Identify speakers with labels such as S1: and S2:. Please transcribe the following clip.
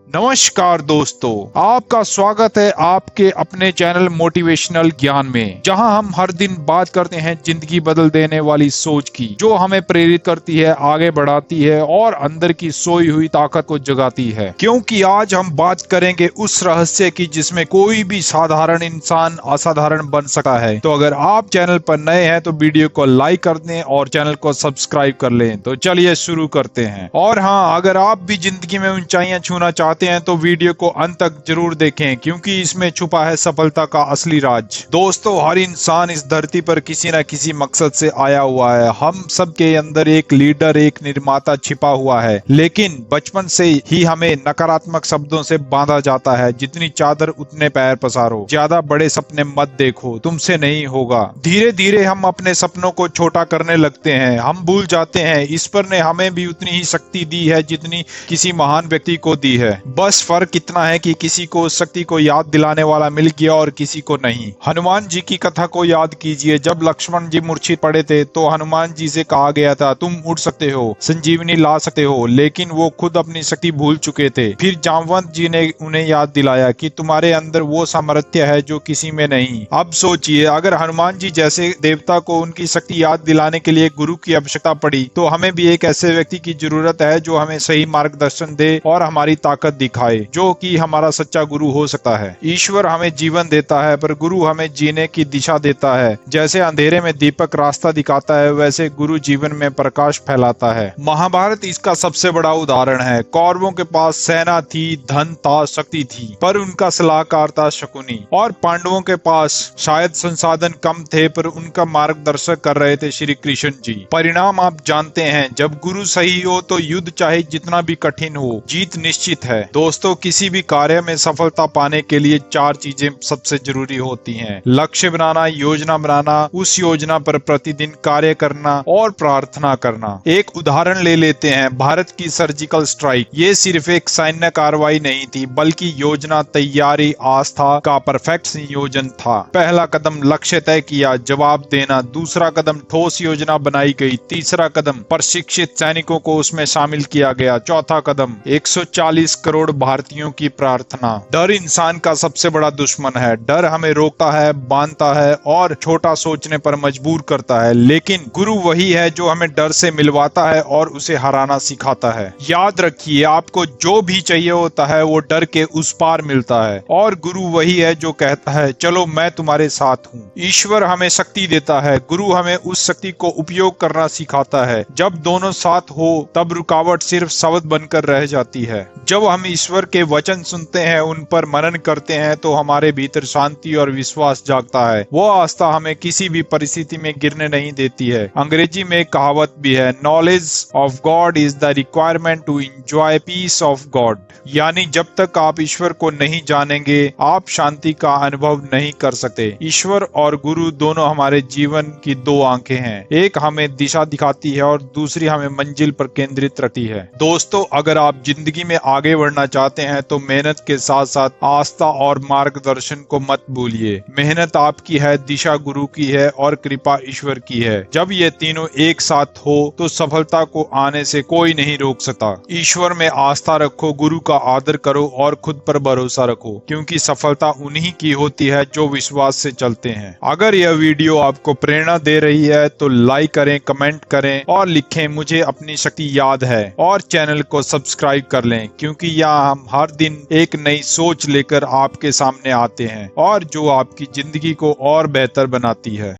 S1: नमस्कार दोस्तों, आपका स्वागत है आपके अपने चैनल मोटिवेशनल ज्ञान में, जहां हम हर दिन बात करते हैं जिंदगी बदल देने वाली सोच की, जो हमें प्रेरित करती है, आगे बढ़ाती है और अंदर की सोई हुई ताकत को जगाती है। क्योंकि आज हम बात करेंगे उस रहस्य की जिसमें कोई भी साधारण इंसान असाधारण बन सकता है। तो अगर आप चैनल पर नए हैं तो वीडियो को लाइक कर दें और चैनल को सब्सक्राइब कर लें। तो चलिए शुरू करते हैं। और हाँ, अगर आप भी जिंदगी में ऊंचाइयां छूना चाहते हैं तो वीडियो को अंत तक जरूर देखें, क्योंकि इसमें छुपा है सफलता का असली राज। दोस्तों, हर इंसान इस धरती पर किसी न किसी मकसद से आया हुआ है। हम सब के अंदर एक लीडर, एक निर्माता छिपा हुआ है, लेकिन बचपन से ही हमें नकारात्मक शब्दों से बांधा जाता है। जितनी चादर उतने पैर पसारो, ज्यादा बड़े सपने मत देखो, तुमसे नहीं होगा। धीरे धीरे हम अपने सपनों को छोटा करने लगते हैं। हम भूल जाते हैं ईश्वर ने हमें भी उतनी ही शक्ति दी है जितनी किसी महान व्यक्ति को दी है। बस फर्क इतना है कि किसी को उस शक्ति को याद दिलाने वाला मिल गया और किसी को नहीं। हनुमान जी की कथा को याद कीजिए। जब लक्ष्मण जी मूर्छित पड़े थे तो हनुमान जी से कहा गया था, तुम उड़ सकते हो, संजीवनी ला सकते हो, लेकिन वो खुद अपनी शक्ति भूल चुके थे। फिर जामवंत जी ने उन्हें याद दिलाया कि तुम्हारे अंदर वो सामर्थ्य है जो किसी में नहीं। अब सोचिए, अगर हनुमान जी जैसे देवता को उनकी शक्ति याद दिलाने के लिए गुरु की आवश्यकता पड़ी, तो हमें भी एक ऐसे व्यक्ति की जरूरत है जो हमें सही मार्गदर्शन दे और हमारी ताकत दिखाए, जो कि हमारा सच्चा गुरु हो सकता है। ईश्वर हमें जीवन देता है, पर गुरु हमें जीने की दिशा देता है। जैसे अंधेरे में दीपक रास्ता दिखाता है, वैसे गुरु जीवन में प्रकाश फैलाता है। महाभारत इसका सबसे बड़ा उदाहरण है। कौरवों के पास सेना थी, धन था, शक्ति थी, पर उनका सलाहकार था शकुनी। और पांडवों के पास शायद संसाधन कम थे, पर उनका मार्गदर्शक कर रहे थे श्री कृष्ण जी। परिणाम आप जानते हैं, जब गुरु सही हो तो युद्ध चाहे जितना भी कठिन हो, जीत निश्चित है। दोस्तों, किसी भी कार्य में सफलता पाने के लिए 4 चीजें सबसे जरूरी होती हैं। लक्ष्य बनाना, योजना बनाना, उस योजना पर प्रतिदिन कार्य करना और प्रार्थना करना। एक उदाहरण ले लेते हैं, भारत की सर्जिकल स्ट्राइक। ये सिर्फ एक सैन्य कार्रवाई नहीं थी, बल्कि योजना, तैयारी, आस्था का परफेक्ट संयोजन था। पहला कदम लक्ष्य तय किया, जवाब देना। दूसरा कदम ठोस योजना बनाई गई। तीसरा कदम प्रशिक्षित सैनिकों को उसमें शामिल किया गया। चौथा कदम 140 करोड़ भारतीयों की प्रार्थना। डर इंसान का सबसे बड़ा दुश्मन है। डर हमें रोकता है, बांधता है और छोटा सोचने पर मजबूर करता है, लेकिन गुरु वही है जो हमें डर से मिलवाता है और उसे हराना सिखाता है। याद रखिए, आपको जो भी चाहिए होता है वो डर के उस पार मिलता है, और गुरु वही है जो कहता है, चलो मैं तुम्हारे साथ हूँ। ईश्वर हमें शक्ति देता है, गुरु हमें उस शक्ति को उपयोग करना सिखाता है। जब दोनों साथ हो तब रुकावट सिर्फ शब्द बनकर रह जाती है। जब हम ईश्वर के वचन सुनते हैं, उन पर मनन करते हैं, तो हमारे भीतर शांति और विश्वास जागता है। वो आस्था हमें किसी भी परिस्थिति में गिरने नहीं देती है। अंग्रेजी में एक कहावत भी है, knowledge of God is the requirement to enjoy peace of God. यानी जब तक आप ईश्वर को नहीं जानेंगे, आप शांति का अनुभव नहीं कर सकते। ईश्वर और गुरु दोनों हमारे जीवन की 2 आंखें हैं। एक हमें दिशा दिखाती है और दूसरी हमें मंजिल पर केंद्रित रखती है। दोस्तों, अगर आप जिंदगी में आगे बढ़ना चाहते हैं तो मेहनत के साथ साथ आस्था और मार्गदर्शन को मत भूलिए। मेहनत आपकी है, दिशा गुरु की है और कृपा ईश्वर की है। जब ये तीनों एक साथ हो तो सफलता को आने से कोई नहीं रोक सकता। ईश्वर में आस्था रखो, गुरु का आदर करो और खुद पर भरोसा रखो, क्योंकि सफलता उन्हीं की होती है जो विश्वास से चलते हैं। अगर यह वीडियो आपको प्रेरणा दे रही है तो लाइक करें, कमेंट करें और लिखें, मुझे अपनी शक्ति याद है, और चैनल को सब्सक्राइब कर लें, क्योंकि यहाँ हम हर दिन एक नई सोच लेकर आपके सामने आते हैं और जो आपकी जिंदगी को और बेहतर बनाती है।